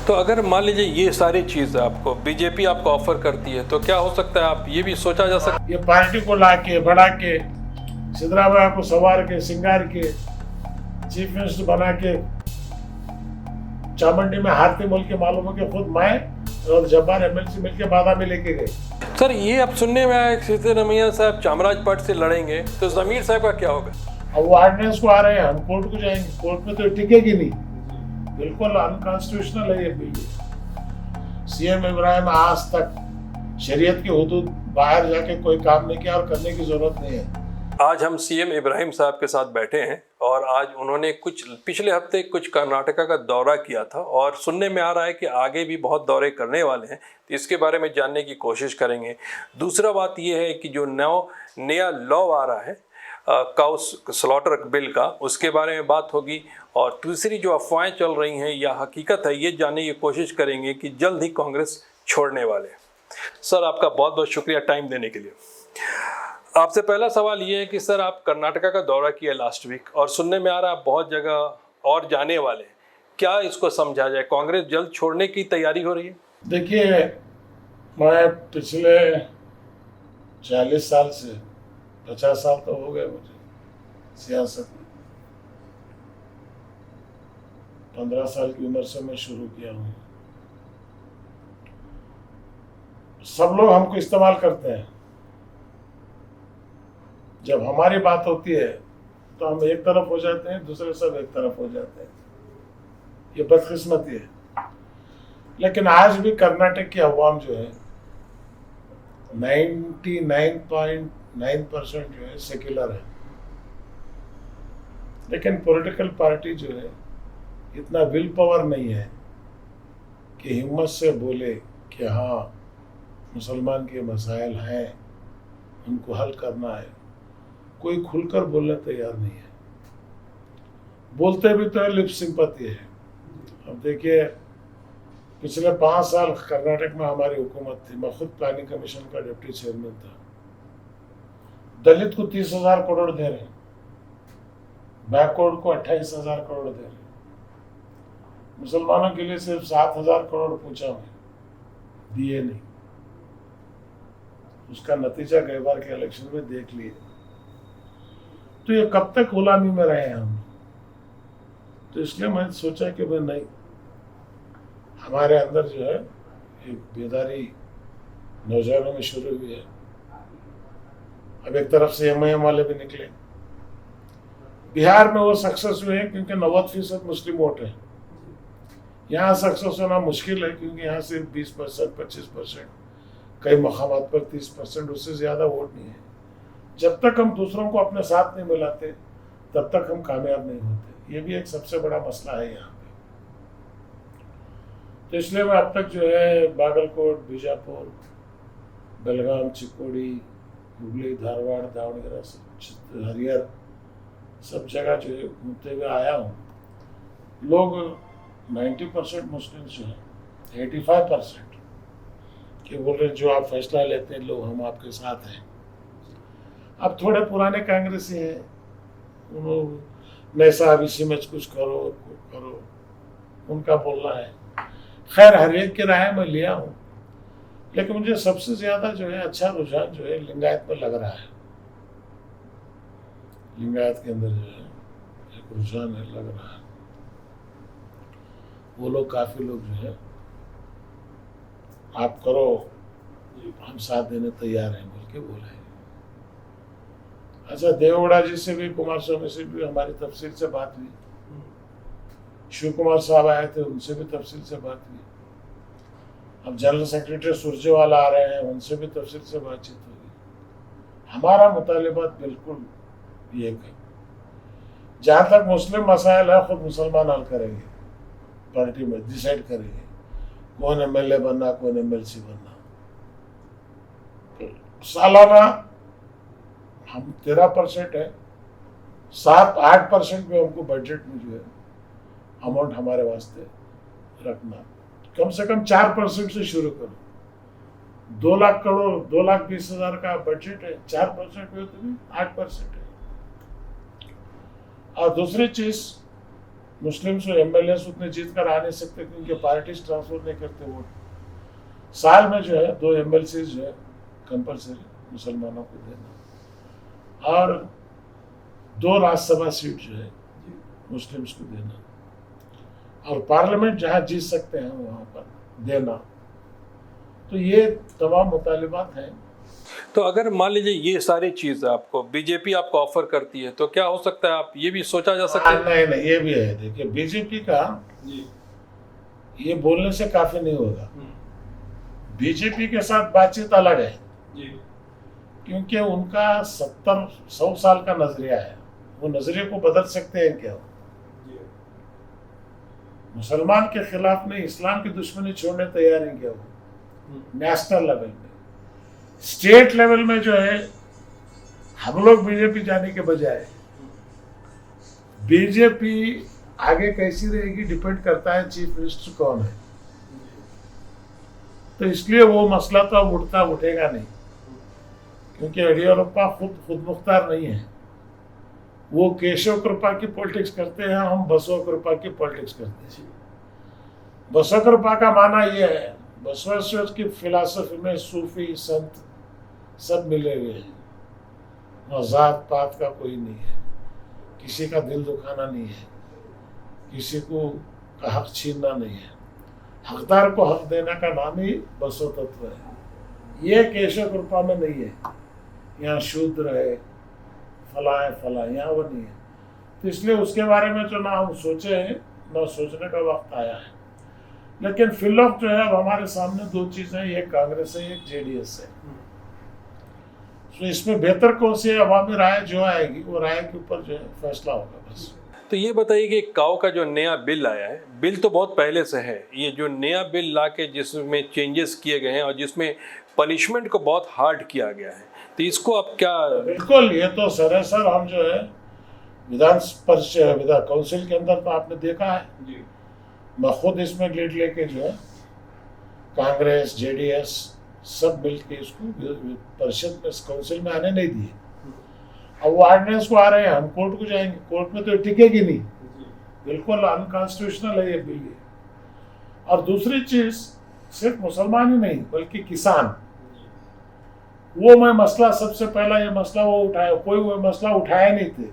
तो अगर मान लीजिए ये सारी चीज़ आपको बीजेपी आपको ऑफर करती है तो क्या हो सकता है, आप ये भी सोचा जा सकता ये पार्टी को ला के बढ़ा के सिद्धरामैया को सवार के सिंगार के चीफ मिनिस्टर बना के चामुंडी में हाथी बोल के मालूम हो कि खुद मैं और जब्बार एमएलसी मिलके बाधा में लेके गए। सर, ये अब सुनने में आया कि सिद्धरामैया साहब चामराजपट से लड़ेंगे तो जमीर साहब का क्या होगा? अब वो ऑर्डिनेंस को आ रहे हैं, हम कोर्ट को जाएंगे, कोर्ट में तो टिकेगी नहीं, बिल्कुल अनकॉन्स्टिट्यूशनल है ये बिल। सीएम इब्राहिम आज तक शरीयत की हुदूद बाहर जाके कोई काम नहीं किया और करने की जरूरत नहीं है। आज हम सीएम इब्राहिम साहब के साथ बैठे हैं और आज उन्होंने पिछले हफ्ते कुछ कर्नाटका का दौरा किया था और सुनने में आ रहा है कि आगे भी बहुत दौरे करने वाले हैं, तो इसके बारे में जानने की कोशिश करेंगे। दूसरा बात यह है कि जो नया लॉ आ रहा है काउ स्लॉटर बिल का, उसके बारे में बात होगी। और तीसरी जो अफवाहें चल रही हैं या हकीकत है, ये जानने की कोशिश करेंगे कि जल्द ही कांग्रेस छोड़ने वाले। सर, आपका बहुत बहुत शुक्रिया टाइम देने के लिए। आपसे पहला सवाल ये है कि सर, आप कर्नाटका का दौरा किया लास्ट वीक और सुनने में आ रहा है आप बहुत जगह और जाने वाले हैं, क्या इसको समझा जाए, कांग्रेस जल्द छोड़ने की तैयारी हो रही है? देखिए, मैं पिछले 40 साल से 50 साल तो हो गए मुझे सियासत में, 15 साल की उम्र से मैं शुरू किया हूँ। सब लोग हमको इस्तेमाल करते हैं, जब हमारी बात होती है तो हम एक तरफ हो जाते हैं, दूसरे सब एक तरफ हो जाते हैं। ये बदकिस्मती है। लेकिन आज भी कर्नाटक की अवाम जो है 99.9% जो है सेक्युलर है, लेकिन पॉलिटिकल पार्टी जो है इतना विल पावर नहीं है कि हिम्मत से बोले कि हाँ मुसलमान के मसाइल हैं, उनको हल करना है। कोई खुलकर बोलने तैयार नहीं है, बोलते भी तो लिप सिंपैथी है। अब देखिए, पिछले 5 साल कर्नाटक में हमारी हुकूमत थी, मैं खुद प्लानिंग कमीशन का डिप्टी चेयरमैन था। दलित को 30,000 करोड़ दे रहे हैं, बैकवर्ड को 28,000 करोड़ दे रहे हैं, मुसलमानों के लिए सिर्फ 7,000 करोड़ पूछा मैं, दिए नहीं। उसका नतीजा गए बार के इलेक्शन में देख लिए। तो ये कब तक गुलामी में रहे हैं हम? तो इसलिए मैंने सोचा कि भाई नहीं, हमारे अंदर जो है एक बेदारी नौजवानों में शुरू हुई है। अब एक तरफ से एमआईएम वाले भी निकले। बिहार में वो सक्सेस हुए हैं क्योंकि 90% मुस्लिम वोट है। यहाँ सक्सेस होना मुश्किल है क्योंकि यहाँ सिर्फ 20%, 25%, कई मकामात पर 30%, उससे ज़्यादा वोट नहीं है। जब तक हम दूसरों को अपने साथ नहीं मिलाते तब तक हम कामयाब नहीं होते। ये भी एक सबसे बड़ा मसला है यहाँ पे। तो इसलिए मैं अब तक जो है बागलकोट, बीजापुर, बेलगाम, चिक्कोड़ी, हुबली, धारवाड़, दावणगेरे, हरिहर, सब जगह जो है घूमते हुए आया हूँ। लोग 90% मुस्लिम जो है, 85% कि बोल रहे जो आप फैसला लेते हैं लोग, हम आपके साथ हैं। अब थोड़े पुराने कांग्रेसी हैं, उन्होंने साहब इसी में कुछ करो, उनका बोलना है। खैर, हर एक की राय मैं लिया हूँ, लेकिन मुझे सबसे ज्यादा जो है अच्छा रुझान जो है लिंगायत में लग रहा है। लिंगायत के अंदर जो है एक रुझान है, लग रहा है। वो लोग, काफी लोग जो है आप करो, हम साथ देने तैयार हैं बोल के बोले। अच्छा, देवगौड़ा जी से भी, कुमार स्वामी से भी हमारी तफसील से बात हुई। शिव कुमार साहब आए थे, उनसे भी तफसील से बात हुई। अब जनरल सेक्रेटरी सुरजेवाला आ रहे हैं, उनसे भी तफसील से बातचीत होगी। हमारा मुतालिबात बिल्कुल ये है, जहाँ तक मुस्लिम मसाइल है खुद मुसलमान हल करेंगे, पार्टी में डिसाइड करेंगे कौन एमएलए बनना, कौन एमएलसी बनना। सालाना हम 13% है, 7-8% में हमको बजट में जो है अमाउंट हमारे वास्ते रखना। कम से कम 4% से शुरू करो। 2 लाख करोड़, 2,20,000 का बजट है, 4% में तो भी 8% है। और दूसरी चीज, मुस्लिम्स और एमएलए उतने जीत कर आ नहीं सकते क्योंकि पार्टी ट्रांसफर नहीं करते वोट। साल में जो है 2 एमएलसी जो है कंपलसरी मुसलमानों को देना और 2 राज्यसभा सीट जो है मुस्लिम्स को देना और पार्लियामेंट जहाँ जीत सकते हैं वहाँ पर देना। तो ये तमाम मुतालिबात हैं। तो अगर मान लीजिए ये सारी चीज आपको बीजेपी आपको ऑफर करती है तो क्या हो सकता है, आप ये भी सोचा जा सकता है? नहीं, ये भी है। देखिए, बीजेपी का ये बोलने से काफी नहीं होगा। बीजेपी के साथ बातचीत अलग है क्योंकि उनका 70-100 साल का नजरिया है। वो नजरिए को बदल सकते हैं क्या? मुसलमान के खिलाफ नहीं, इस्लाम की दुश्मनी छोड़ने तैयार नहीं क्या वो नेशनल लेवल में। स्टेट लेवल में जो है हम लोग बीजेपी जाने के बजाय बीजेपी आगे कैसी रहेगी डिपेंड करता है चीफ मिनिस्टर कौन है। तो इसलिए वो मसला तो अब उठेगा नहीं क्योंकि येडियुरप्पा खुद मुख्तार नहीं है। वो केशव कृपा की पॉलिटिक्स करते हैं, हम बसव कृपा की पॉलिटिक्स करते हैं। बसव कृपा का माना यह है, बसवेश्वर की फिलॉसफी में सूफी संत सब मिले हुए हैं। जात पात का कोई नहीं है, किसी का दिल दुखाना नहीं है, किसी को का हक छीनना नहीं है। हकदार को हक देने का नाम ही बसव तत्व है। ये केशव कृपा में नहीं है। यहाँ शूद्र है, फला है, फला, यहाँ वो नहीं है। तो इसलिए उसके बारे में जो ना हम सोचे हैं ना सोचने का वक्त आया है। लेकिन फिलहाल जो है अब हमारे सामने 2 चीजें, एक कांग्रेस है, एक जेडीएस है। तो इसमें बेहतर कौन सी अवामी राय जो आएगी वो राय के ऊपर जो है फैसला होगा बस। तो ये बताइए कि काऊ का जो नया बिल आया है, बिल तो बहुत पहले से है, ये जो नया बिल ला के जिसमें चेंजेस किए गए हैं और जिसमें पनिशमेंट को बहुत हार्ड किया गया है, तो इसको अब क्या? बिल्कुल, ये तो सरासर हम जो है विधान काउंसिल के अंदर तो आपने देखा है जी। मैं खुद इसमें लीड लेके जो है कांग्रेस जेडीएस सब मिलके इसको परिषद में काउंसिल में आने नहीं दिए। अब वो ऑर्डिनेंस को आ रहे हैं, हम कोर्ट को जाएंगे, कोर्ट में तो टिकेगी नहीं, बिल्कुल अनकॉन्स्टिट्यूशनल है ये बिल। और दूसरी चीज सिर्फ मुसलमान ही नहीं बल्कि किसान, वो मैं मसला सबसे पहला ये मसला वो उठाया, कोई वो मसला उठाया नहीं थे।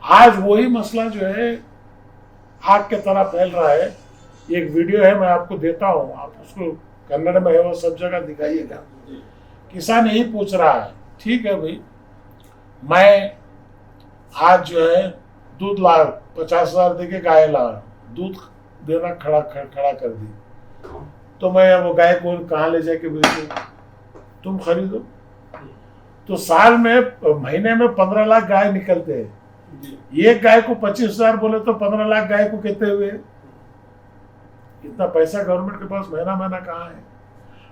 आज वही मसला जो है आग के तरह फैल रहा है। एक वीडियो है, मैं आपको देता हूँ, आप उसको कन्नड़ में है, वो सब जगह दिखाइएगा। किसान यही पूछ रहा है, ठीक है भाई, मैं आज जो है दूध ला 50,000 देके गाय ला, दूध देना खड़ा कर दी, तो मैं वो गाय को कहाँ ले जाके बेचूं? तुम खरीदो। तो साल में महीने में 15 लाख गाय निकलते हैं। एक गाय को 25,000 बोले तो 15 लाख गाय को कहते हुए इतना पैसा गवर्नमेंट के पास महीना कहाँ है?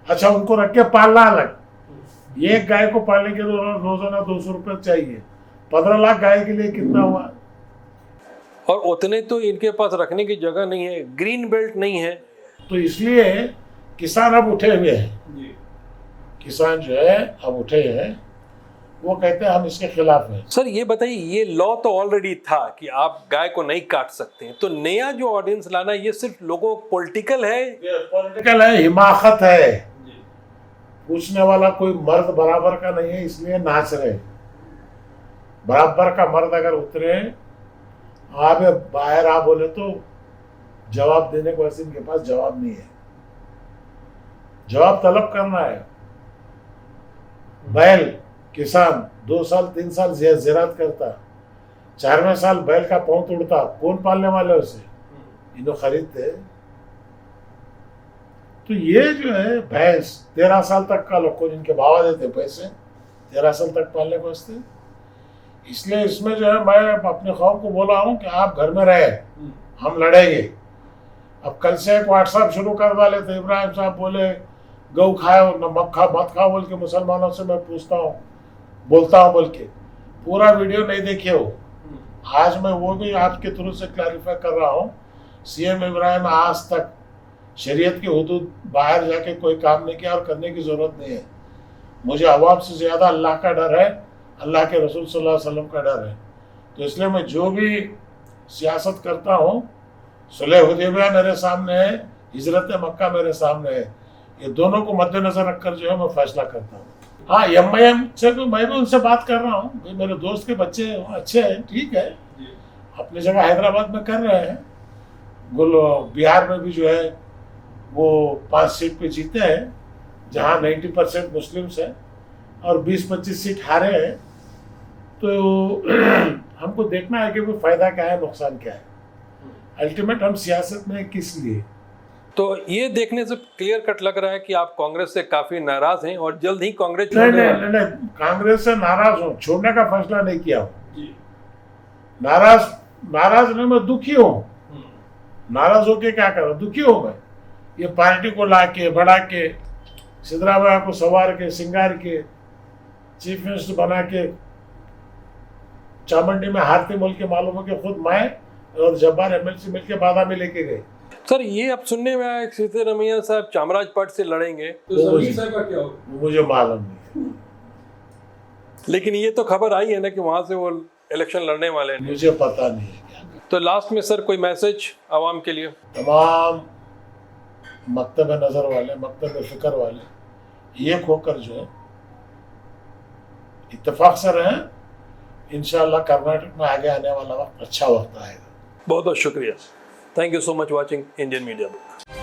अच्छा, उनको रख के पालना अलग, एक गाय को पालने के लिए रोजाना 200 रुपये चाहिए। 15 लाख गाय के लिए कितना हुआ? और उतने तो इनके पास रखने की जगह नहीं है, ग्रीन बेल्ट नहीं है। तो इसलिए किसान अब उठे हुए हैं। किसान जो है अब उठे हैं, वो कहते हैं हम इसके खिलाफ हैं। सर ये बताइए, ये लॉ तो ऑलरेडी था कि आप गाय को नहीं काट सकते हैं, तो नया जो ऑर्डिनेंस लाना ये सिर्फ लोगों पॉलिटिकल है? पॉलिटिकल है, हिमाकत है। पूछने वाला कोई मर्द बराबर का नहीं है, इसलिए नाच रहे। बराबर का मर्द अगर उतरे आप बाहर आ बोले तो जवाब देने को वैसे इनके पास जवाब नहीं है। जवाब तलब करना है। बैल किसान 2 साल 3 साल ज़राअत करता, 4वें साल बैल का पाँव तोड़ता, कौन पालने वाले उसे? इन्हों खरीदते। तो ये जो है भैंस 13 साल तक का लोग को जिनके भावा देते पैसे 13 साल तक पालने को वास्ते। इसलिए इसमें जो है मैं अपने कौम को बोला हूँ कि आप घर में रहे, हम लड़ेंगे। अब कल से एक व्हाट्सएप शुरू कर डाले थे, इब्राहिम साहब बोले गौ खाओ न मत खाओ बोल के मुसलमानों से मैं पूछता हूँ, बोलता हूँ बोल के पूरा वीडियो नहीं देखे हो। आज मैं वो भी आपके थ्रू से क्लैरिफाई कर रहा हूँ। सीएम इब्राहिम आज तक शरीयत की हुदूद बाहर जाके कोई काम नहीं किया और करने की जरूरत नहीं है। मुझे अवाब से ज़्यादा अल्लाह का डर है, अल्लाह के रसूल सल्लल्लाहु अलैहि वसल्लम का डर है। तो इसलिए मैं जो भी सियासत करता हूँ, सुलह हुदैबिया मेरे सामने है, हिजरत मक्का मेरे सामने है, ये दोनों को मद्देनजर रखकर जो है मैं फैसला करता हूँ। हाँ, MIM से भी मैं भी उनसे बात कर रहा हूँ, भाई मेरे दोस्त के बच्चे अच्छे हैं, ठीक है, अपनी जगह हैदराबाद में कर रहे हैं, बिहार में भी जो है वो 5 सीट पे जीते हैं, जहाँ 90% मुस्लिम्स हैं और 20-25 सीट हारे हैं। तो हमको देखना है कि वो फायदा क्या है, नुकसान क्या है। अल्टीमेट हम सियासत में किस लिए। तो ये देखने से क्लियर कट लग रहा है कि आप कांग्रेस से काफी नाराज हैं और जल्द ही कांग्रेस नहीं छोड़ने नहीं वाले हैं। नहीं नहीं, कांग्रेस से नाराज हूँ, छोड़ने का फैसला नहीं किया हूँ। नाराज नहीं, मैं दुखी हूँ। नाराज होके क्या करूँ, दुखी हूँ मैं। ये पार्टी को ला के बढ़ा के सिद्धरामैया को सवार के सिंगार के चीफ मिनिस्टर बना के चामुंडी में हारती बोल के मालूम हो कि खुद मैं और जब्बार MLC मिलके बादामी लेके गए। सर ये अब सुनने में आया कि सिद्धरामैया साहब चामराज पाट से लड़ेंगे, तो समीर साहब का क्या होगा? मुझे मालूम नहीं है, लेकिन ये तो खबर आई है ना कि वहां से वो इलेक्शन लड़ने वाले हैं। मुझे पता नहीं है क्या। तो लास्ट में सर कोई मैसेज आवाम के लिए? तमाम मकतब नज़र वाले, मकतब फिक्र वाले एक होकर जो है इत्तेफाक से रहें। इंशाअल्लाह कर्नाटक में आगे आने वाला वक्त अच्छा वक्त आएगा। बहुत बहुत शुक्रिया। Thank you so much watching Indian media book.